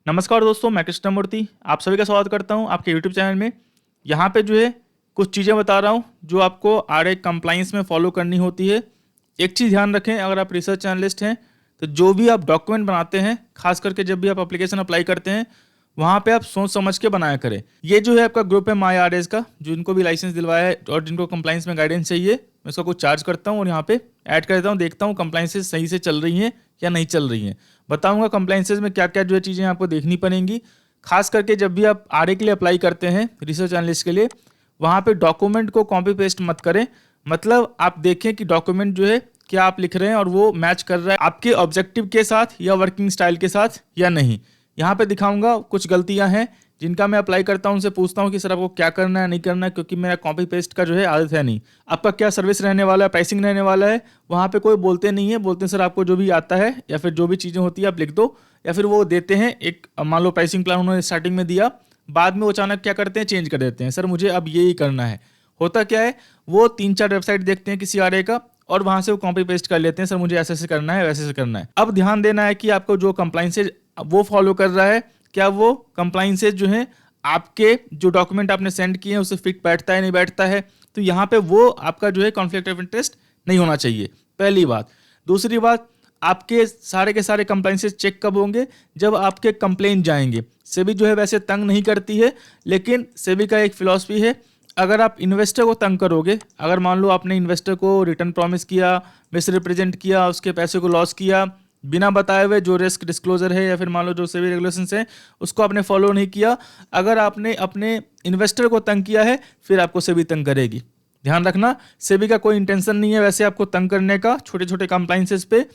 नमस्कार दोस्तों, मैं कृष्णमूर्ति आप सभी का स्वागत करता हूं आपके यूट्यूब चैनल में। यहां पे जो है कुछ चीज़ें बता रहा हूं जो आपको आरए कंप्लाइंस में फॉलो करनी होती है। एक चीज़ ध्यान रखें, अगर आप रिसर्च एनालिस्ट हैं तो जो भी आप डॉक्यूमेंट बनाते हैं, खास करके जब भी आप एप्लीकेशन अप्लाई करते हैं, वहाँ पे आप सोच समझ के बनाया करें। ये जो है आपका ग्रुप है माई आरएस का, जिनको भी लाइसेंस दिलवाया है और जिनको कंप्लाइंस में गाइडेंस चाहिए, मैं इसका कुछ चार्ज करता हूँ और यहाँ पे ऐड कर देता हूँ। देखता हूँ कंप्लाइंसेस सही से चल रही हैं या नहीं चल रही हैं। बताऊंगा कंप्लाइंसेस में क्या क्या जो है चीज़ें आपको देखनी पड़ेंगी। खास करके जब भी आप आरए के लिए अप्लाई करते हैं, रिसर्च एनालिस्ट के लिए, वहाँ पे डॉक्यूमेंट को कॉपी पेस्ट मत करें। मतलब आप देखें कि डॉक्यूमेंट जो है क्या आप लिख रहे हैं और वो मैच कर रहा है आपके ऑब्जेक्टिव के साथ या वर्किंग स्टाइल के साथ या नहीं। यहाँ पे दिखाऊंगा कुछ गलतियाँ हैं जिनका मैं अप्लाई करता हूँ, उनसे पूछता हूँ कि सर आपको क्या करना है नहीं करना है, क्योंकि मेरा कॉपी पेस्ट का जो है आदत है नहीं। आपका क्या सर्विस रहने वाला है, प्राइसिंग रहने वाला है, वहाँ पे कोई बोलते नहीं है, बोलते हैं सर आपको जो भी आता है या फिर जो भी चीज़ें होती है आप लिख दो, या फिर वो देते हैं एक, मान लो प्राइसिंग प्लान उन्होंने स्टार्टिंग में दिया, बाद में वो अचानक क्या करते हैं, चेंज कर देते हैं, सर मुझे अब ये करना है। होता क्या है, वो 3-4 वेबसाइट देखते हैं किसी आरए का और वहाँ से वो कॉपी पेस्ट कर लेते हैं, सर मुझे ऐसे ऐसे करना है, वैसे ऐसे करना है। अब ध्यान देना है कि आपको जो कंप्लाइंसेज वो फॉलो कर रहा है, क्या वो कंप्लाइंसेज जो है आपके जो डॉक्यूमेंट आपने सेंड किए हैं उससे फिट बैठता है नहीं बैठता है। तो यहाँ पे वो आपका जो है कॉन्फ्लिक्ट ऑफ इंटरेस्ट नहीं होना चाहिए, पहली बात। दूसरी बात, आपके सारे के सारे कंप्लाइंसेस चेक कब होंगे, जब आपके कंप्लेंट जाएंगे। सेबी जो है वैसे तंग नहीं करती है, लेकिन सेबी का एक फिलॉसफी है, अगर आप इन्वेस्टर को तंग करोगे, अगर मान लो आपने इन्वेस्टर को रिटर्न प्रॉमिस किया, मिस रिप्रेजेंट किया, उसके पैसे को लॉस किया, बिना बताए हुए जो रिस्क डिस्क्लोजर है या फिर मान लो जो सेबी रेगुलेशंस हैं उसको आपने फॉलो नहीं किया, अगर आपने अपने इन्वेस्टर को तंग किया है, फिर आपको सेबी तंग करेगी। ध्यान रखना, सेबी का कोई इंटेंशन नहीं है वैसे आपको तंग करने का, छोटे छोटे कंप्लाइंसेस पे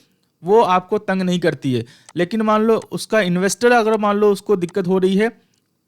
वो आपको तंग नहीं करती है। लेकिन मान लो उसका इन्वेस्टर, अगर मान लो उसको दिक्कत हो रही है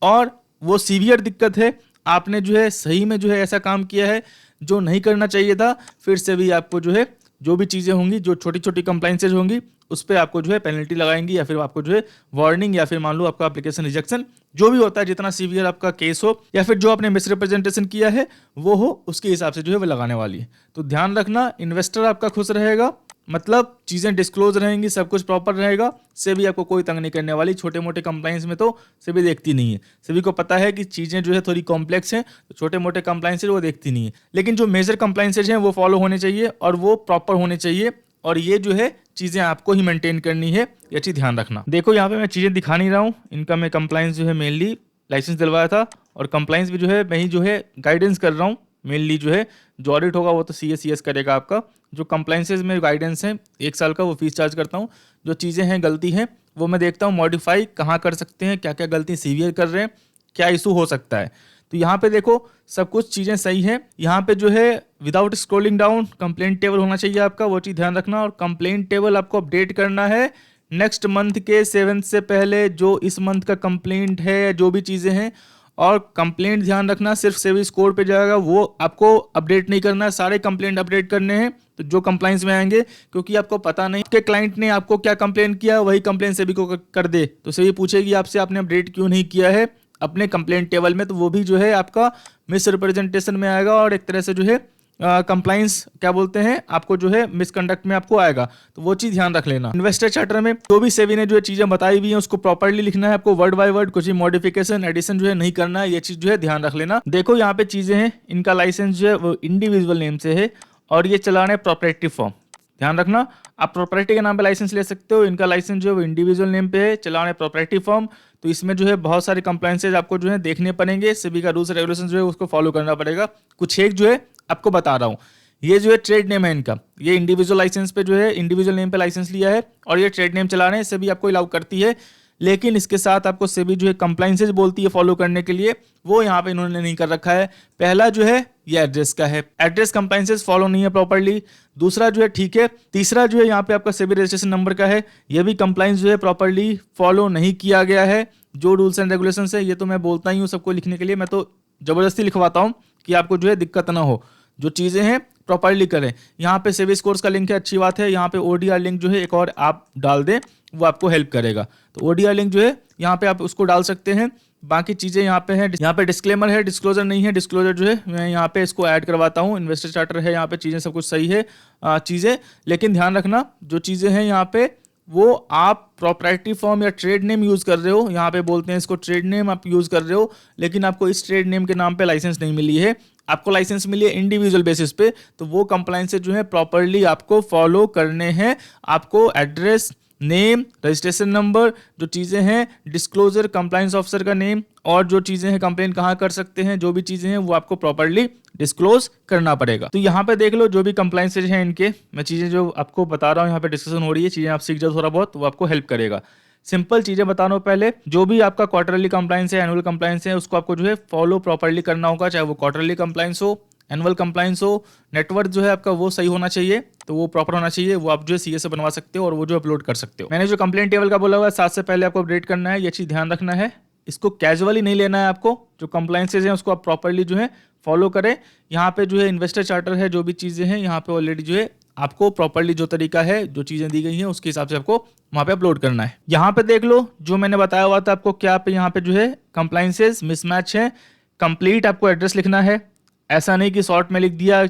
और वो सीवियर दिक्कत है, आपने जो है सही में जो है ऐसा काम किया है जो नहीं करना चाहिए था, फिर से भी आपको जो है जो भी चीज़ें होंगी, जो छोटी छोटी कंप्लाइंसेज होंगी, उस पर आपको जो है पेनल्टी लगाएंगी या फिर आपको जो है वार्निंग या फिर मान लो आपका एप्लीकेशन रिजेक्शन, जो भी होता है, जितना सीवियर आपका केस हो या फिर जो आपने मिसरिप्रेजेंटेशन किया है वो हो, उसके हिसाब से जो है वो लगाने वाली है। तो ध्यान रखना, इन्वेस्टर आपका खुश रहेगा, मतलब चीज़ें डिस्क्लोज रहेंगी, सब कुछ प्रॉपर रहेगा, सेबी आपको कोई तंग नहीं करने वाली। छोटे मोटे कंप्लाइंस में तो सेबी देखती नहीं है, सेबी को पता है कि चीज़ें जो है थोड़ी कॉम्प्लेक्स हैं, तो छोटे मोटे कंप्लाइंसेज वो देखती नहीं है। लेकिन जो मेजर कंप्लाइंसेज हैं वो फॉलो होने चाहिए और वो प्रॉपर होने चाहिए, और ये जो है चीज़ें आपको ही मेंटेन करनी है, ये चीज़ ध्यान रखना। देखो यहाँ पे मैं चीज़ें दिखा नहीं रहा हूँ, इनका मैं कंप्लाइंस जो है मेनली लाइसेंस दिलवाया था, और कंप्लाइंस भी जो है मैं ही जो है गाइडेंस कर रहा हूँ। मेनली जो है जो ऑडिट होगा वो तो CS करेगा आपका। जो कंप्लाइंसेज में गाइडेंस है 1 साल का, वो फीस चार्ज करता हूँ। जो चीज़ें हैं गलती हैं वो मैं देखता हूँ मॉडिफाई कहाँ कर सकते हैं, क्या क्या गलती सीवियर कर रहे हैं, क्या इशू हो सकता है। तो यहाँ पे देखो सब कुछ चीज़ें सही हैं। यहाँ पे जो है without scrolling down complaint table होना चाहिए आपका, वो चीज़ ध्यान रखना। और कंप्लेंट टेबल आपको अपडेट करना है नेक्स्ट मंथ के 7 से पहले, जो इस मंथ का कंप्लेंट है, जो भी चीज़ें हैं। और कंप्लेंट ध्यान रखना सिर्फ सेबी स्कोर पे जाएगा, वो आपको अपडेट नहीं करना है, सारे कंप्लेंट अपडेट करने हैं तो जो कंप्लाइंस में आएंगे, क्योंकि आपको पता नहीं कि क्लाइंट ने आपको क्या कंप्लेन किया, वही कंप्लेंट सेबी को कर दे तो सेबी पूछेगी आपसे आपने अपडेट क्यों नहीं किया है अपने कंप्लेंट टेबल में, तो वो भी जो है आपका मिस रिप्रेजेंटेशन में आएगा और एक तरह से जो है कंप्लाइंस क्या बोलते हैं आपको जो है मिसकंडक्ट में आपको आएगा। तो वो चीज़ ध्यान रख लेना। इन्वेस्टर चार्टर में जो भी सेबी ने जो चीज़ें बताई हुई हैं उसको प्रॉपर्ली लिखना है आपको, वर्ड बाय वर्ड, कुछ भी मॉडिफिकेशन एडिशन जो है नहीं करना है, ये चीज़ जो है ध्यान रख लेना। देखो यहाँ पे चीज़ें हैं, इनका लाइसेंस जो है वो इंडिविजुअल नेम से है और ये चला रहे हैं प्रॉपर्टी फॉर्म। ध्यान रखना, आप प्रॉपर्टी के नाम पे लाइसेंस ले सकते हो, इनका लाइसेंस जो है वो इंडिविजुअल नेम पे है, चला रहे हैं प्रॉपर्टी फॉर्म। तो इसमें जो है बहुत सारे कंप्लाइंसेज आपको जो है देखने पड़ेंगे, सेबी का रूल्स रेगुलेशन जो है उसको फॉलो करना पड़ेगा। कुछ एक जो है आपको बता रहा हूँ, ये जो है ट्रेड नेम है इनका, ये इंडिविजुअल लाइसेंस पे जो है इंडिविजुअल नेम पे लाइसेंस लिया है और ये ट्रेड नेम चला रहे हैं, सेबी आपको अलाउ करती है। लेकिन इसके साथ आपको सेबी जो है कंप्लाइंसेज बोलती है फॉलो करने के लिए, वो यहाँ पे इन्होंने नहीं कर रखा है। पहला जो है ये एड्रेस का है, एड्रेस कंप्लाइंसेज फॉलो नहीं है प्रॉपर्ली। दूसरा जो है ठीक है, तीसरा जो है यहाँ पे आपका सेबी रजिस्ट्रेशन नंबर का है, ये भी कंप्लाइंस जो है प्रॉपर्ली फॉलो नहीं किया गया है। जो रूल्स एंड रेगुलेशंस है ये तो मैं बोलता ही हूँ सबको लिखने के लिए, मैं तो जबरदस्ती लिखवाता हूँ कि आपको जो है दिक्कत ना हो, जो चीज़ें हैं प्रॉपर्ली करें। यहाँ पे सेबी स्कोर्स का लिंक है, अच्छी बात है। यहाँ पे ODR लिंक जो है एक और आप डाल दें, वो आपको हेल्प करेगा। तो ODR लिंक जो है यहाँ पे आप उसको डाल सकते हैं। बाकी चीज़ें यहाँ पे हैं, यहाँ पे डिस्क्लेमर है, डिस्क्लोजर नहीं है। डिस्क्लोजर जो है मैं यहाँ पे इसको ऐड करवाता हूँ, इन्वेस्टर चार्टर है, यहाँ पे चीज़ें सब कुछ सही है चीज़ें। लेकिन ध्यान रखना जो चीज़ें हैं यहाँ पे वो आप प्रॉपर्टी फॉर्म या ट्रेड नेम यूज़ कर रहे हो, यहाँ पे बोलते हैं इसको ट्रेड नेम आप यूज़ कर रहे हो, लेकिन आपको इस ट्रेड नेम के नाम पे लाइसेंस नहीं मिली है, आपको लाइसेंस मिली है इंडिविजुअल बेसिस पे, तो वो कंप्लायंसेस जो है प्रॉपरली आपको फॉलो करने हैं। आपको एड्रेस, नेम, रजिस्ट्रेशन नंबर, जो चीज़ें हैं, डिस्क्लोजर, कंप्लायंस ऑफिसर का नेम, और जो चीज़ें हैं कंप्लेन कहाँ कर सकते हैं, जो भी चीज़ें हैं वो आपको प्रॉपरली डिस्क्लोज करना पड़ेगा। तो यहाँ पे देख लो जो भी कंप्लायंसेज हैं इनके, मैं चीज़ें जो आपको बता रहा हूँ यहाँ पे डिस्कशन हो रही है, चीज़ें आप सीख जाओ थोड़ा बहुत, वो आपको हेल्प करेगा। सिंपल चीज़ें बता रहा हूँ पहले, जो भी आपका क्वार्टरली कंप्लायंस है, एनुअल कंप्लायंस है, उसको आपको जो है फॉलो प्रॉपरली करना होगा, चाहे वो क्वार्टरली कंप्लायंस हो, एनुअल कंप्लायंस हो। नेटवर्क जो है आपका वो सही होना चाहिए, तो वो प्रॉपर होना चाहिए, वो आप जो है सीए से बनवा सकते हो और वो जो अपलोड कर सकते हो। मैंने जो कंप्लेंट टेबल का बोला हुआ है 7 से पहले आपको अपडेट करना है, ये चीज़ ध्यान रखना है। इसको कैजुअली नहीं लेना है आपको, जो कंप्लायंसेज हैं उसको आप प्रॉपरली जो है फॉलो करें। यहाँ पे जो है इन्वेस्टर चार्टर है, जो भी चीज़ें हैं यहाँ पे ऑलरेडी जो है आपको प्रॉपरली जो तरीका है, जो चीज़ें दी गई हैं उसके हिसाब से आपको वहाँ पे अपलोड करना है। यहाँ पे देख लो जो मैंने बताया हुआ था आपको, क्या पे यहाँ पे जो है कंप्लायंसेज मिसमैच है। कंप्लीट आपको एड्रेस लिखना है, ऐसा नहीं कि शॉर्ट में लिख दिया,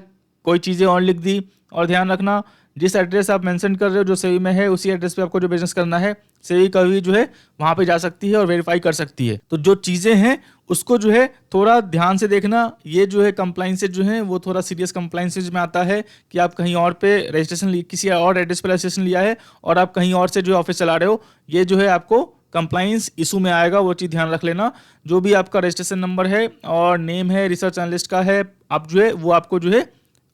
कोई चीज़ें और लिख दी। और ध्यान रखना जिस एड्रेस आप मेंशन कर रहे हो जो सेवी में है, उसी एड्रेस पे आपको जो बिजनेस करना है, सेवी कभी जो है वहाँ पे जा सकती है और वेरीफाई कर सकती है। तो जो चीज़ें हैं उसको जो है थोड़ा ध्यान से देखना। ये जो है कंप्लायंसेज जो है वो थोड़ा सीरियस कंप्लायंसेज में आता है कि आप कहीं और पे रजिस्ट्रेशन, किसी और एड्रेस पर रजिस्ट्रेशन लिया है और आप कहीं और से जो है ऑफिस चला रहे हो, ये जो है आपको कंप्लायंस इशू में आएगा, वो चीज़ ध्यान रख लेना। जो भी आपका रजिस्ट्रेशन नंबर है और नेम है रिसर्च एनालिस्ट का है, आप जो है वो आपको जो है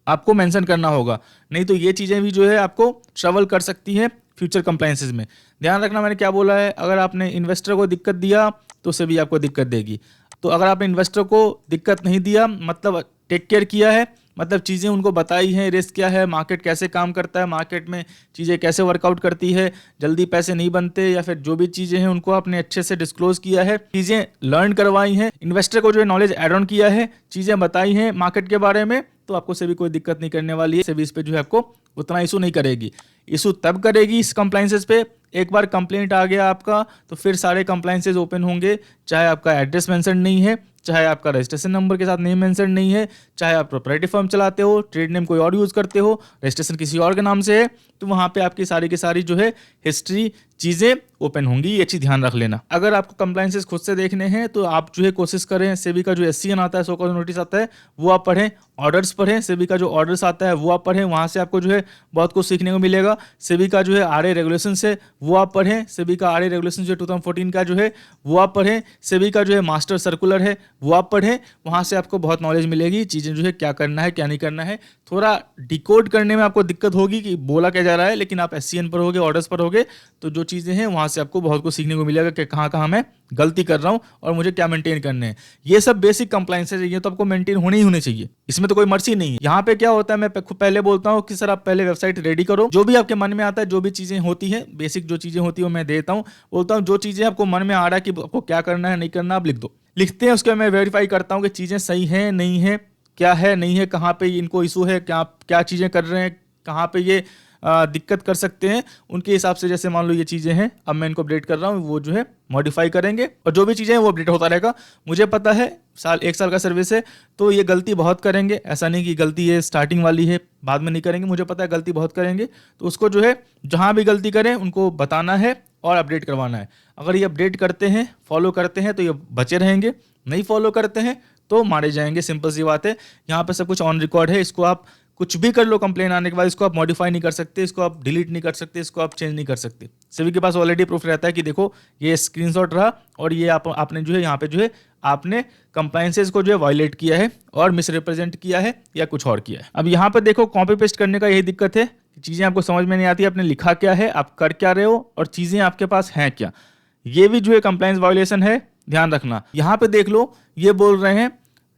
आपको मेंशन करना होगा, नहीं तो ये चीज़ें भी जो है आपको ट्रबल कर सकती हैं फ्यूचर कंप्लायंसेस में। ध्यान रखना मैंने क्या बोला है, अगर आपने इन्वेस्टर को दिक्कत दिया तो उसे भी आपको दिक्कत देगी। तो अगर आपने इन्वेस्टर को दिक्कत नहीं दिया, मतलब टेक केयर किया है, मतलब चीज़ें उनको बताई हैं, रिस्क क्या है, मार्केट कैसे काम करता है, मार्केट में चीज़ें कैसे वर्कआउट करती है, जल्दी पैसे नहीं बनते, या फिर जो भी चीज़ें हैं उनको आपने अच्छे से डिस्क्लोज किया है, चीज़ें लर्न करवाई हैं, इन्वेस्टर को जो है नॉलेज एड ऑन किया है, चीज़ें बताई हैं मार्केट के बारे में, तो आपको सेबी कोई दिक्कत नहीं करने वाली है। सेबी इस पे जो है आपको उतना इशू नहीं करेगी। इशू तब करेगी इस कंप्लायंसेस पे, एक बार कंप्लेंट आ गया आपका तो फिर सारे कंप्लायंसेस ओपन होंगे, चाहे आपका एड्रेस मेंशन नहीं है, चाहे आपका रजिस्ट्रेशन नंबर के साथ नेम मेंशन नहीं है, चाहे आप प्रॉपर्टी फर्म चलाते हो, ट्रेड नेम कोई और यूज़ करते हो, रजिस्ट्रेशन किसी और के नाम से है, तो वहाँ पे आपकी सारी की सारी जो है हिस्ट्री चीज़ें ओपन होंगी। ये चीज़ ध्यान रख लेना। अगर आपको कंप्लायंसेस खुद से देखने हैं तो आप जो है कोशिश करें, सेबी का जो एससीएन आता है, सो कॉल्ड नोटिस आता है, वो आप पढ़ें, ऑर्डर्स पढ़ें, सेबी का जो ऑर्डर्स आता है वो आप पढ़ें, वहाँ से आपको जो है बहुत कुछ सीखने को मिलेगा। सेबी का जो है आरए रेगुलेशन है वो आप पढ़ें, सेबी का आरए रेगुलेशन जो 2014 का जो है वो आप पढ़ें, सेबी का जो है मास्टर सर्कुलर है वो आप पढ़ें, वहाँ से आपको बहुत नॉलेज मिलेगी, चीज़ें जो है क्या करना है क्या नहीं करना है। थोड़ा डिकोड करने में आपको दिक्कत होगी कि बोला क्या जा रहा है, लेकिन आप एससीएन पर होगे, ऑर्डर्स पर होगे, तो जो चीज़ें हैं वहाँ से आपको बहुत कुछ सीखने को मिलेगा कि कहाँ कहाँ मैं गलती कर रहा हूँ और मुझे क्या मेंटेन करने हैं। ये सब बेसिक कंप्लायंसेस है, ये तो आपको मेंटेन होने ही होने चाहिए, इसमें तो कोई मर्जी नहीं है। यहाँ पे क्या होता है, मैं पहले बोलता हूँ कि सर आप पहले वेबसाइट रेडी करो, जो भी आपके मन में आता है, जो भी चीज़ें होती है, बेसिक जो चीज़ें होती है वो मैं देता हूँ, बोलता हूँ जो चीज़ें आपको मन में आ रहा है कि आपको क्या करना है नहीं करना, आप लिख दो। लिखते हैं, उसके बाद मैं वेरीफाई करता हूँ कि चीज़ें सही हैं नहीं है, क्या है नहीं है, कहाँ पे इनको इशू है, क्या चीज़ें कर रहे हैं, कहाँ पे ये दिक्कत कर सकते हैं, उनके हिसाब से जैसे मान लो ये चीज़ें हैं, अब मैं इनको अपडेट कर रहा हूँ, वो जो है मॉडिफाई करेंगे और जो भी चीज़ें हैं वो अपडेट होता रहेगा। मुझे पता है एक साल का सर्विस है तो ये गलती बहुत करेंगे, ऐसा नहीं कि गलती ये स्टार्टिंग वाली है बाद में नहीं करेंगे, मुझे पता है गलती बहुत करेंगे, तो उसको जो है जहाँ भी गलती करें उनको बताना है और अपडेट करवाना है। अगर ये अपडेट करते हैं, फॉलो करते हैं तो ये बचे रहेंगे, नहीं फॉलो करते हैं तो मारे जाएंगे, सिंपल सी बात है। यहाँ पे सब कुछ ऑन रिकॉर्ड है, इसको आप कुछ भी कर लो कंप्लेन आने के बाद, इसको आप मॉडिफाई नहीं कर सकते, इसको आप डिलीट नहीं कर सकते, इसको आप चेंज नहीं कर सकते। सभी के पास ऑलरेडी प्रूफ रहता है कि देखो ये स्क्रीनशॉट रहा और ये आपने जो है यहाँ पे जो है आपने कंप्लायंसेस को जो है वायलेट किया है और मिसरिप्रेजेंट किया है या कुछ और किया है। अब यहाँ पे देखो कॉपी पेस्ट करने का यही दिक्कत है, चीज़ें आपको समझ में नहीं आती, आपने लिखा क्या है, आप कर क्या रहे हो और चीज़ें आपके पास हैं क्या, ये भी जो है कंप्लायंस वायलेशन है, ध्यान रखना। यहाँ पे देख लो ये बोल रहे हैं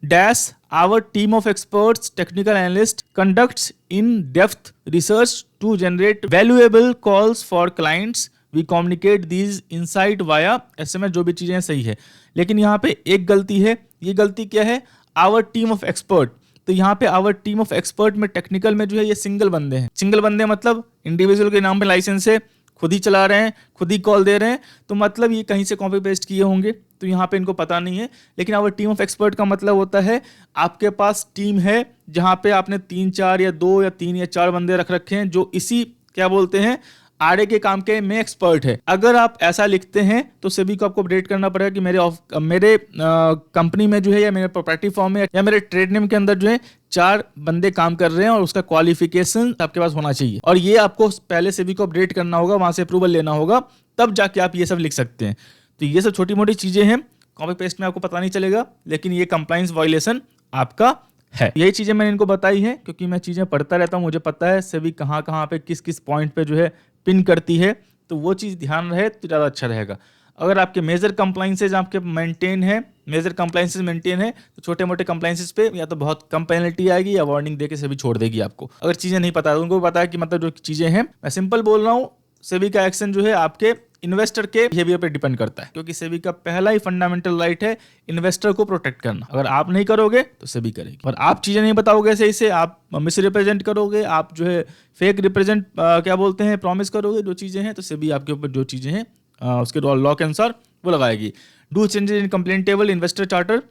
dash our team of experts technical analysts conducts in depth research to generate valuable calls for clients, we communicate these insight via SMS, जो भी चीजें सही है। लेकिन यहाँ पे एक गलती है, ये गलती क्या है, our team of expert, तो यहाँ पे our team of expert में टेक्निकल में जो है ये सिंगल बंदे हैं, सिंगल बंदे मतलब इंडिविजुअल के नाम पे लाइसेंस है, खुद ही चला रहे हैं, खुद ही कॉल दे रहे हैं, तो मतलब ये कहीं से कॉपी पेस्ट किए होंगे, तो यहाँ पे इनको पता नहीं है। लेकिन आवर टीम ऑफ एक्सपर्ट का मतलब होता है आपके पास टीम है जहाँ पे आपने 3-4 या 2 या 3 या 4 बंदे रख रखे हैं जो इसी क्या बोलते हैं आरए के काम के में एक्सपर्ट है। अगर आप ऐसा लिखते हैं तो सेबी को आपको अपडेट करना पड़ेगा कि मेरे कंपनी में जो है या मेरे प्रॉपर्टी फॉर्म में या मेरे ट्रेड नेम के अंदर जो है 4 बंदे काम कर रहे हैं और उसका क्वालिफिकेशन आपके पास होना चाहिए, और ये आपको पहले सेबी को अपडेट करना होगा, वहां से अप्रूवल लेना होगा, तब जाके आप ये सब लिख सकते हैं। तो ये सब छोटी मोटी चीजें हैं, कॉपी पेस्ट में आपको पता नहीं चलेगा, लेकिन ये कंप्लायंस वायलेशन आपका है। यही चीजें मैंने इनको बताई है क्योंकि मैं चीजें पढ़ता रहता हूँ, मुझे पता है सेबी कहाँ कहाँ पे किस किस पॉइंट पे जो है पिन करती है, तो वो चीज ध्यान रहे तो ज़्यादा अच्छा रहेगा। अगर आपके मेजर कंप्लायंसेज आपके मेंटेन है, मेजर कंप्लायंसेज मेंटेन है, तो छोटे मोटे कंप्लायंसेज पे या तो बहुत कम पेनल्टी आएगी या वार्निंग देके सेबी छोड़ देगी आपको। अगर चीजें नहीं पता है उनको पता है कि मतलब जो चीजें हैं, मैं सिंपल बोल रहा हूँ, सेबी का एक्शन जो है आपके इन्वेस्टर के बिहेवियर पे डिपेंड करता है, क्योंकि सेबी का पहला ही फंडामेंटल राइट है इन्वेस्टर को प्रोटेक्ट करना। अगर आप नहीं करोगे तो सेबी करेगी, और आप चीजें नहीं बताओगे सही से, आप मिस रिप्रेजेंट करोगे, आप जो है फेक रिप्रेजेंट क्या बोलते हैं प्रॉमिस करोगे जो चीजें हैं, तो सेबी आपके ऊपर जो चीजें हैं उसके लॉ के अनुसार वो लगाएगी। Do changes in complaint table, investor charter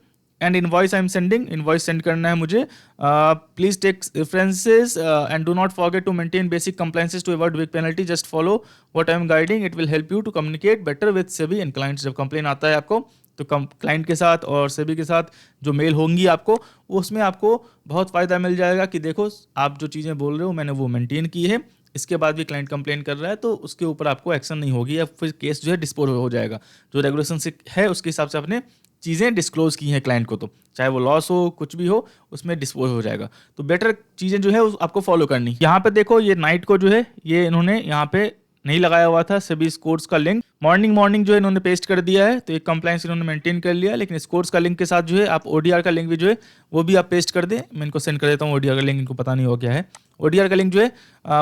and invoice I am sending, invoice send करना है मुझे। Please take references and do not forget to maintain basic compliances to avoid big penalty, just follow what I am guiding, it will help you to communicate better with SEBI and clients. जब complain आता है आपको तो client के साथ और सेबी के साथ जो मेल होंगी आपको, उसमें आपको बहुत फ़ायदा मिल जाएगा कि देखो आप जो चीज़ें बोल रहे हो मैंने वो मेंटेन की है, इसके बाद भी क्लाइंट कंप्लेन कर रहा है तो उसके ऊपर आपको एक्शन नहीं होगी, या फिर केस जो है डिस्पोज हो जाएगा। जो रेगुलेशन से है उसके हिसाब से आपने चीज़ें डिस्क्लोज की हैं क्लाइंट को, तो चाहे वो लॉस हो कुछ भी हो उसमें डिस्पोज हो जाएगा। तो बेटर चीज़ें जो है आपको फॉलो करनी। यहाँ पे देखो ये नाइट को जो है ये इन्होंने यहाँ पे नहीं लगाया हुआ था सेबी स्कोर्स का लिंक, मॉर्निंग जो है इन्होंने पेस्ट कर दिया है, तो एक कंप्लायंस इन्होंने मेंटेन कर लिया, लेकिन स्कोर्स का लिंक के साथ जो है आप ओडीआर का लिंक भी जो है वो भी आप पेस्ट कर दें। मैं इनको सेंड कर देता हूँ ओडीआर का लिंक, इनको पता नहीं हो क्या है। ओडीआर का लिंक जो है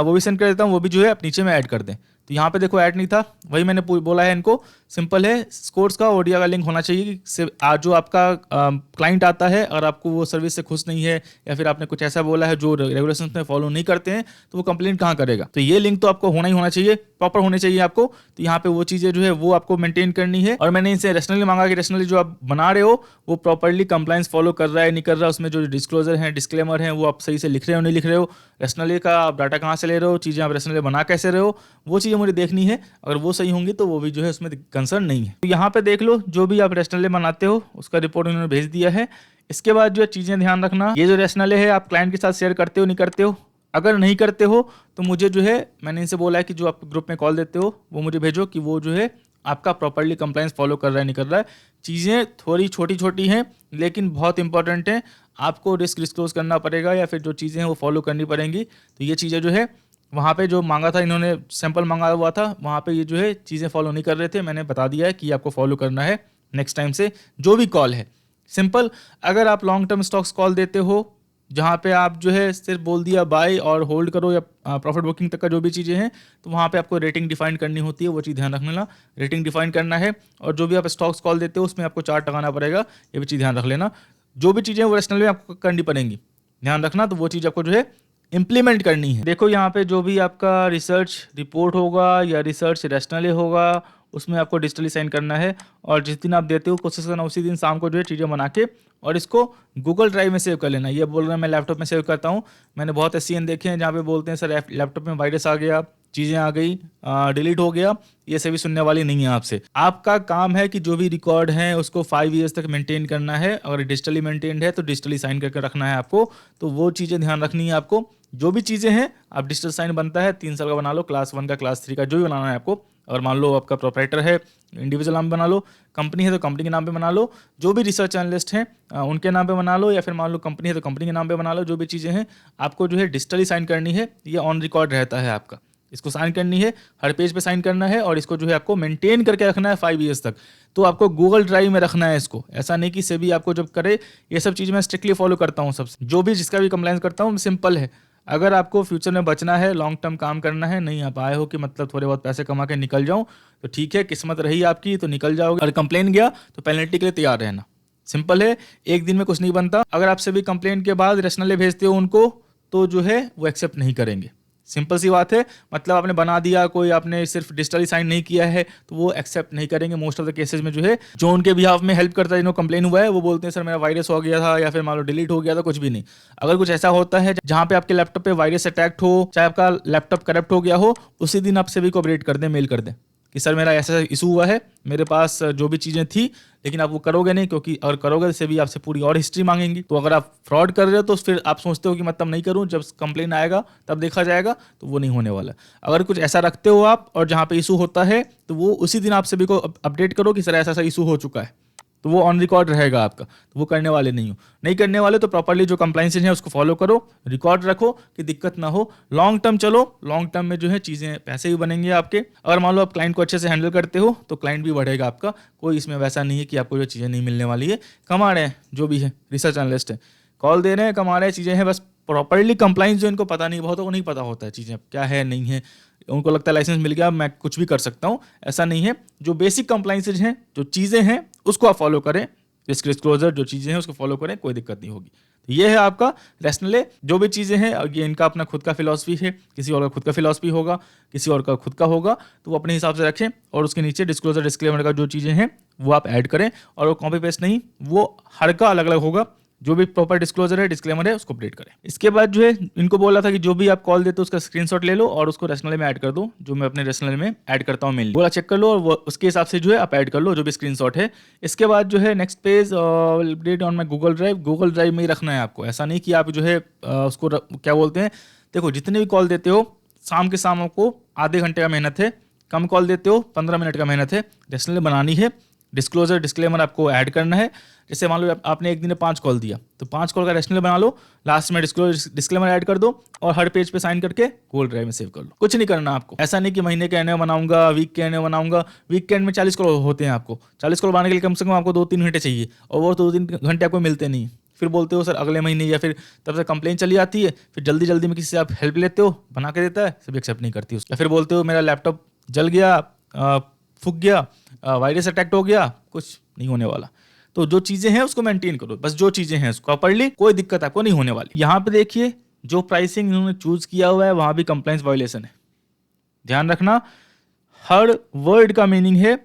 वो भी सेंड कर देता हूँ, वो भी जो है आप नीचे में ऐड कर दें। तो यहाँ पे देखो ऐड नहीं था, वही मैंने बोला है इनको, सिंपल है, स्कोर्स का ओडीआर का लिंक होना चाहिए। आज जो आपका क्लाइंट आता है और आपको वो सर्विस से खुश नहीं है या फिर आपने कुछ ऐसा बोला है जो रेगुलेशंस में फॉलो नहीं करते हैं, तो वो कंप्लेंट कहाँ करेगा। तो ये लिंक तो आपको होना ही होना चाहिए, प्रॉपर होने चाहिए आपको। तो यहाँ पे वो चीज़ें जो है वो आपको मेंटेन करनी है, और मैंने इनसे रेशनली मांगा कि रेशनली जो आप बना रहे हो वो प्रॉपरली कंप्लायंस फॉलो कर रहा है नहीं कर रहा, उसमें जो डिस्क्लोजर है डिस्क्लेमर है वो आप सही से लिख रहे हो नहीं लिख रहे हो, रेशनली का आप डाटा कहाँ से ले रहे हो, चीज़ें आप रेशनली बना कैसे रहे हो, वो चीज़ें मुझे देखनी है। अगर वो सही होंगी तो वो भी जो है उसमें कंसर्न नहीं है। तो यहाँ पे देख लो जो भी आप रेशनली बनाते हो उसका रिपोर्ट उन्होंने भेज दिया है। इसके बाद जो है चीज़ें ध्यान रखना, ये जो रेशनली है आप क्लाइंट के साथ शेयर करते हो नहीं करते हो। अगर नहीं करते हो तो मुझे जो है मैंने इनसे बोला है कि जो आप ग्रुप में कॉल देते हो वो मुझे भेजो कि वो जो है आपका प्रॉपर्ली कंप्लायंस फॉलो कर रहा है नहीं कर रहा है। चीज़ें थोड़ी छोटी छोटी हैं लेकिन बहुत इंपॉर्टेंट हैं, आपको रिस्क डिस्क्लोज करना पड़ेगा या फिर जो चीज़ें हैं वो फॉलो करनी पड़ेंगी। तो ये चीज़ें जो है वहाँ पे जो मांगा था इन्होंने सैंपल मांगा हुआ था, वहाँ पे ये जो है चीज़ें फॉलो नहीं कर रहे थे, मैंने बता दिया है कि आपको फॉलो करना है नेक्स्ट टाइम से जो भी कॉल है। सिंपल, अगर आप लॉन्ग टर्म स्टॉक्स कॉल देते हो जहाँ पे आप जो है सिर्फ बोल दिया बाय और होल्ड करो या प्रॉफिट बुकिंग तक का जो भी चीज़ें हैं, तो वहाँ पे आपको रेटिंग डिफाइन करनी होती है, वो चीज़ ध्यान रखना, रेटिंग डिफाइन करना है। और जो भी आप स्टॉक्स कॉल देते हो उसमें आपको चार्ट लगाना पड़ेगा, ये भी चीज़ ध्यान रख लेना। जो भी चीज़ें वो रेशनल में आपको करनी पड़ेंगी, ध्यान रखना, तो वो चीज़ आपको जो है इम्प्लीमेंट करनी है। देखो यहाँ पे जो भी आपका रिसर्च रिपोर्ट होगा या रिसर्च रेशनली होगा उसमें आपको डिजिटली साइन करना है, और जिस दिन आप देते हो कोशिश करना उसी दिन शाम को जो है चीज़ें बना के और इसको गूगल ड्राइव में सेव कर लेना। ये बोल रहा है मैं लैपटॉप में सेव करता हूँ, मैंने बहुत ऐसे देखे हैं जहाँ पे बोलते हैं सर लैपटॉप में वायरस आ गया, चीज़ें आ गई, डिलीट हो गया। ये सभी सुनने वाली नहीं है आपसे। आपका काम है कि जो भी रिकॉर्ड है उसको 5 ईयर्स तक मेंटेन करना है। अगर डिजिटली मेंटेन्ड है तो डिजिटली साइन करके रखना है आपको, तो वो चीज़ें ध्यान रखनी है आपको। जो भी चीज़ें हैं आप डिजिटल साइन बनता है 3 साल का बना लो, क्लास 1 का क्लास 3 का जो भी बनाना है आपको। और मान लो आपका प्रोप्राइटर है इंडिविजुअल नाम पे बना लो, कंपनी है तो कंपनी के नाम पे बना लो, जो भी रिसर्च एनालिस्ट हैं उनके नाम पे बना लो, या फिर मान लो कंपनी है तो कंपनी के नाम पे बना लो। जो भी चीज़ें हैं आपको जो है डिजिटली साइन करनी है, ये ऑन रिकॉर्ड रहता है आपका। इसको साइन करनी है, हर पेज पे साइन करना है, और इसको जो है आपको मेंटेन करके रखना है 5 ईयर्स तक। तो आपको गूगल ड्राइव में रखना है इसको, ऐसा नहीं कि सेबी आपको जब करे। ये सब चीज़ मैं स्ट्रिक्टली फॉलो करता हूँ सबसे, जो भी जिसका भी कंप्लायंस करता हूँ। सिंपल है, अगर आपको फ्यूचर में बचना है, लॉन्ग टर्म काम करना है, नहीं आप आए हो कि मतलब थोड़े बहुत पैसे कमा के निकल जाऊँ, तो ठीक है, किस्मत रही आपकी तो निकल जाओगे। और कंप्लेन गया तो पेनल्टी के लिए तैयार रहना। सिंपल है, एक दिन में कुछ नहीं बनता। अगर आपसे भी कंप्लेन के बाद रेशनली भेजते हो उनको, तो जो है वो एक्सेप्ट नहीं करेंगे। सिंपल सी बात है। मतलब आपने बना दिया, कोई आपने सिर्फ डिजिटली साइन नहीं किया है, तो वो एक्सेप्ट नहीं करेंगे मोस्ट ऑफ द केसेज में। जो है जो उनके बिहाफ में हेल्प करता है, जिन्होंने कंप्लेन हुआ है, वो बोलते हैं सर मेरा वायरस हो गया था, या फिर मान लो डिलीट हो गया था, कुछ भी नहीं। अगर कुछ ऐसा होता है जहां पे आपके लैपटॉप पे वायरस अटैक हो, चाहे आपका लैपटॉप करप्ट हो गया हो, उसी दिन आप सभी को अपडेट कर दें, मेल कर दें कि सर मेरा ऐसा इशू हुआ है, मेरे पास जो भी चीज़ें थी, लेकिन आप वो करोगे नहीं, क्योंकि अगर करोगे तो भी आपसे पूरी और हिस्ट्री मांगेंगी। तो अगर आप फ्रॉड कर रहे हो तो फिर आप सोचते हो कि मतलब नहीं करूं, जब कंप्लेन आएगा तब देखा जाएगा, तो वो नहीं होने वाला। अगर कुछ ऐसा रखते हो आप और जहाँ पे इशू होता है, तो वो उसी दिन आप सभी को अपडेट करो कि सर ऐसा ऐसा इशू हो चुका है, तो वो ऑन रिकॉर्ड रहेगा आपका। तो वो करने वाले नहीं हो, नहीं करने वाले तो प्रॉपर्ली जो कंप्लाइंसेज है उसको फॉलो करो, रिकॉर्ड रखो कि दिक्कत ना हो। लॉन्ग टर्म चलो, लॉन्ग टर्म में जो है चीज़ें, पैसे भी बनेंगे आपके। अगर मान लो आप क्लाइंट को अच्छे से हैंडल करते हो तो क्लाइंट भी बढ़ेगा आपका। कोई इसमें वैसा नहीं है कि आपको जो चीज़ें नहीं मिलने वाली है। कमा रहे हैं जो भी है, रिसर्च एनालिस्ट है, कॉल दे रहे हैं, कमा रहे हैं, चीज़ें हैं, बस प्रॉपर्ली कंप्लाइंस जो इनको पता नहीं, बहुतों को नहीं पता होता है चीज़ें क्या है नहीं है। उनको लगता है लाइसेंस मिल गया मैं कुछ भी कर सकता हूँ, ऐसा नहीं है। जो बेसिक कंप्लाइंसेज हैं, जो चीज़ें हैं, उसको आप फॉलो करें। रिस्क डिस्क्लोजर जो चीज़ें हैं उसको फॉलो करें, कोई दिक्कत नहीं होगी। तो ये है आपका रैशनल है। जो भी चीज़ें हैं, ये इनका अपना खुद का फिलॉसफी है, किसी और का खुद का फिलॉसफी होगा, किसी और का खुद का होगा, तो वो अपने हिसाब से रखें। और उसके नीचे डिस्क्लोजर डिस्क्लेमर का जो चीज़ें हैं वो आप ऐड करें, और वो कॉपी पेस्ट नहीं, वो हर का अलग अलग होगा। जो भी प्रॉपर डिस्क्लोजर है, डिस्क्लेमर है, उसको अपडेट करें। इसके बाद जो है इनको बोला था कि जो भी आप कॉल देते हो उसका स्क्रीनशॉट ले लो और उसको रैशनल में ऐड कर दो, जो मैं अपने रैशनल में ऐड करता हूँ मेनली। बोला चेक कर लो और वो उसके हिसाब से जो है आप ऐड कर लो जो भी स्क्रीनशॉट है। इसके बाद जो है next page, update on my Google drive. Google drive में ही रखना है आपको, ऐसा नहीं कि आप जो है उसको क्या बोलते हैं, देखो जितने भी कॉल देते हो शाम के शाम आपको आधे घंटे का मेहनत है, कम कॉल देते हो 15 मिनट का मेहनत है, रैशनल बनानी है। डिस्क्लोजर डिस्क्लेमर आपको ऐड करना है। जैसे मान लो आपने एक दिन में 5 कॉल दिया, तो 5 कॉल का रैशनल बना लो, लास्ट में डिस्क्लोजर डिस्क्लेमर ऐड कर दो और हर पेज पे साइन करके गूगल ड्राइव में सेव कर लो। कुछ नहीं करना आपको। ऐसा नहीं कि महीने के एनओ बनाऊंगा, वीक के एनओ बनाऊंगा। वीक के एंड में 40 कॉल होते हैं, आपको 40 कॉल बनाने के लिए कम से कम आपको 2-3 घंटे चाहिए, और वो 2-3 घंटे आपको मिलते नहीं। फिर बोलते हो सर अगले महीने, या फिर तब से कंप्लेन चली आती है, फिर जल्दी जल्दी में किसी से आप हेल्प लेते हो, बना के देता है, सभी एक्सेप्ट नहीं करती उसको। या फिर बोलते हो मेरा लैपटॉप जल गया, फूक गया, वायरस अटैक हो गया, कुछ नहीं होने वाला। तो जो चीजें हैं उसको मेंटेन करो, बस जो चीजें हैं उसको प्रॉपर्ली, कोई दिक्कत आपको नहीं होने वाली। यहाँ पे देखिए जो प्राइसिंग इन्होंने चूज किया हुआ है वहां भी कंप्लायंस वायलेशन है। ध्यान रखना, हर वर्ड का मीनिंग है,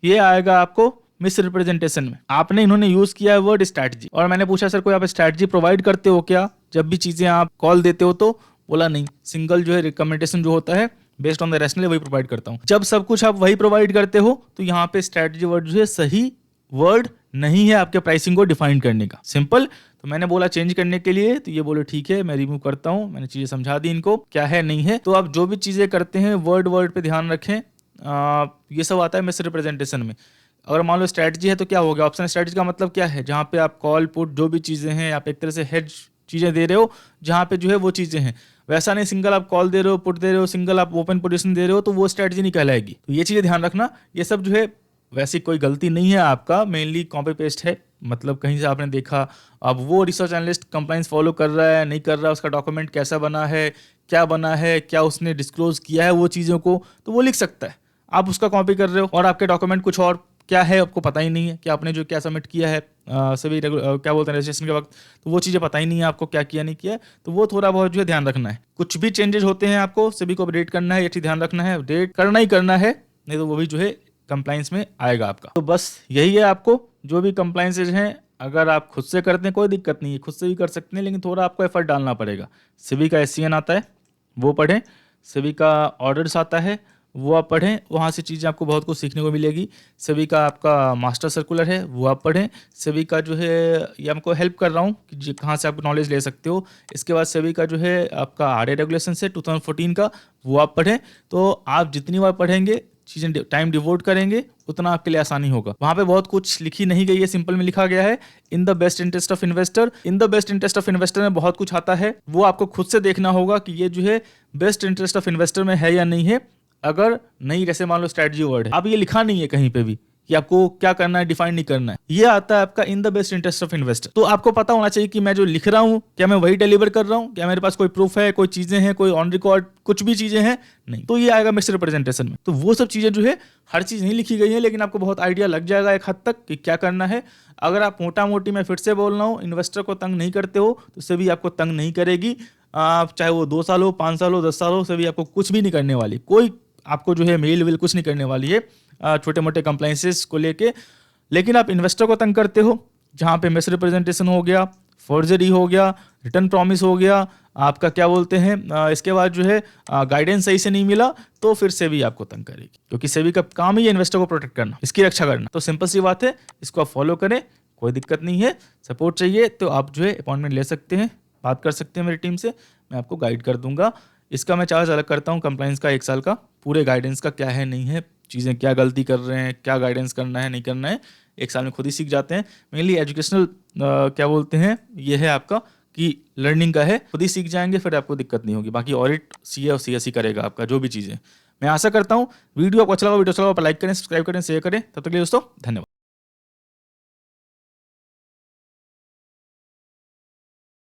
ये आएगा आपको मिस रिप्रेजेंटेशन में। आपने इन्होंने यूज किया है वर्ड स्ट्रैटेजी, और मैंने पूछा सर कोई आप स्ट्रैटेजी प्रोवाइड करते हो क्या जब भी चीजें आप कॉल देते हो, तो बोला नहीं, सिंगल जो है रिकमेंडेशन जो होता है बेस्ड ऑन द रैशनल वही प्रोवाइड करता हूँ। जब सब कुछ आप वही प्रोवाइड करते हो तो यहाँ पे स्ट्रैटेजी वर्ड जो है सही वर्ड नहीं है आपके प्राइसिंग को डिफाइन करने का। सिंपल। तो मैंने बोला चेंज करने के लिए, तो ये बोले ठीक है मैं रिमूव करता हूँ। मैंने चीजें समझा दी इनको क्या है नहीं है। तो आप जो भी चीजें करते हैं वर्ड वर्ड पे ध्यान रखें। ये सब आता है मिस रिप्रेजेंटेशन में। अगर मान लो स्ट्रैटेजी है तो क्या हो गया, ऑप्शन स्ट्रैटेजी का मतलब क्या है, जहाँ पे आप कॉल पुट जो भी चीजें हैं आप एक तरह से हेड चीजें दे रहे हो, जहाँ पे जो है वो चीजें हैं। वैसा नहीं सिंगल आप कॉल दे रहे हो, पुट दे रहे हो, सिंगल आप ओपन पोजीशन दे रहे हो, तो वो स्ट्रैटेजी नहीं कहलाएगी। तो ये चीजें ध्यान रखना। ये सब जो है वैसी कोई गलती नहीं है आपका, मेनली कॉपी पेस्ट है। मतलब कहीं से आपने देखा, अब वो रिसर्च एनालिस्ट कंप्लायंस फॉलो कर रहा है नहीं कर रहा, उसका डॉक्यूमेंट कैसा बना है, क्या बना है, क्या उसने डिस्क्लोज किया है वो चीज़ों को, तो वो लिख सकता है। आप उसका कॉपी कर रहे हो और आपके डॉक्यूमेंट कुछ और क्या है आपको पता ही नहीं है कि आपने जो क्या सबमिट किया है सभी क्या बोलते हैं रजिस्ट्रेशन के वक्त, तो वो चीज़ें पता ही नहीं है आपको क्या किया नहीं किया। तो वो थोड़ा बहुत जो है ध्यान रखना है। कुछ भी चेंजेस होते हैं आपको सभी को अपडेट करना है, ये चीज़ ध्यान रखना है, अपडेट करना ही करना है, नहीं तो वो भी जो है कंप्लायंस में आएगा आपका। तो बस यही है, आपको जो भी कंप्लायंसेज हैं अगर आप खुद से करते हैं कोई दिक्कत नहीं है, खुद से भी कर सकते हैं, लेकिन थोड़ा आपको एफर्ट डालना पड़ेगा। सिवी का SCN आता है वो पढ़ें, सिवी का ऑर्डर्स आता है वो आप पढ़ें, वहाँ से चीज़ें आपको बहुत कुछ सीखने को मिलेगी। सभी का आपका मास्टर सर्कुलर है वो आप पढ़ें। सभी का जो है ये हमको हेल्प कर रहा हूँ कि कहाँ से आप नॉलेज ले सकते हो। इसके बाद सभी का जो है आपका RA रेगुलेशन है 2014 का, वो आप पढ़ें। तो आप जितनी बार पढ़ेंगे, चीज़ें टाइम डिवोट करेंगे, उतना आपके लिए आसानी होगा। वहाँ पे बहुत कुछ लिखी नहीं गई है, सिंपल में लिखा गया है in the best interest of investor. In the best interest of investor में बहुत कुछ आता है, वो आपको खुद से देखना होगा कि ये जो है बेस्ट इंटरेस्ट ऑफ इन्वेस्टर में है या नहीं है। अगर नहीं, जैसे मान लो स्ट्रैटेजी वर्ड है, अब ये लिखा नहीं है कहीं पे भी कि आपको क्या करना है, डिफाइन नहीं करना है, ये आता है आपका in the best interest of investor. तो आपको पता होना चाहिए कि मैं जो लिख रहा हूँ क्या मैं वही डिलीवर कर रहा हूँ, क्या मेरे पास कोई प्रूफ है, कोई चीजें हैं, कोई ऑन रिकॉर्ड कुछ भी चीजें हैं, नहीं, तो ये आएगा मिस रिप्रेजेंटेशन में। तो वो सब चीजें जो है हर चीज नहीं लिखी गई है, लेकिन आपको बहुत आइडिया लग जाएगा एक हद तक कि क्या करना है। अगर आप मोटा मोटी, मैं फिर से बोल रहा हूँ, इन्वेस्टर को तंग नहीं करते हो तो सभी आपको तंग नहीं करेगी। चाहे वो 2 साल हो, 5 साल हो, 10 साल हो, सेबी आपको कुछ भी नहीं करने वाली। कोई आपको जो है मेल वेल कुछ नहीं करने वाली है छोटे मोटे कंप्लाइंसेस को लेके। लेकिन आप इन्वेस्टर को तंग करते हो, जहाँ पे मिस रिप्रेजेंटेशन हो गया, फॉर्जरी हो गया, रिटर्न प्रॉमिस हो गया, आपका क्या बोलते हैं इसके बाद जो है गाइडेंस सही से नहीं मिला, तो फिर सेबी आपको तंग करेगी, क्योंकि सेबी का काम ही है इन्वेस्टर को प्रोटेक्ट करना, इसकी रक्षा करना। तो सिंपल सी बात है, इसको आप फॉलो करें, कोई दिक्कत नहीं है। सपोर्ट चाहिए तो आप जो है अपॉइंटमेंट ले सकते हैं, बात कर सकते हैं मेरी टीम से, मैं आपको गाइड कर दूंगा। इसका मैं चार्ज अलग करता हूँ कंप्लाइंस का 1 साल का, पूरे गाइडेंस का क्या है नहीं है, चीज़ें क्या गलती कर रहे हैं, क्या गाइडेंस करना है नहीं करना है, 1 साल में खुद ही सीख जाते हैं। मेनली एजुकेशनल क्या बोलते हैं ये है आपका कि लर्निंग का है, खुद ही सीख जाएंगे, फिर आपको दिक्कत नहीं होगी। बाकी ऑडिट सीए और सीएससी करेगा आपका जो भी चीज़ें। मैं आशा करता हूँ वीडियो आपको अच्छा लगा, वीडियो अच्छा लगा लाइक करें, सब्सक्राइब करें, शेयर करें। तब तक के लिए दोस्तों धन्यवाद।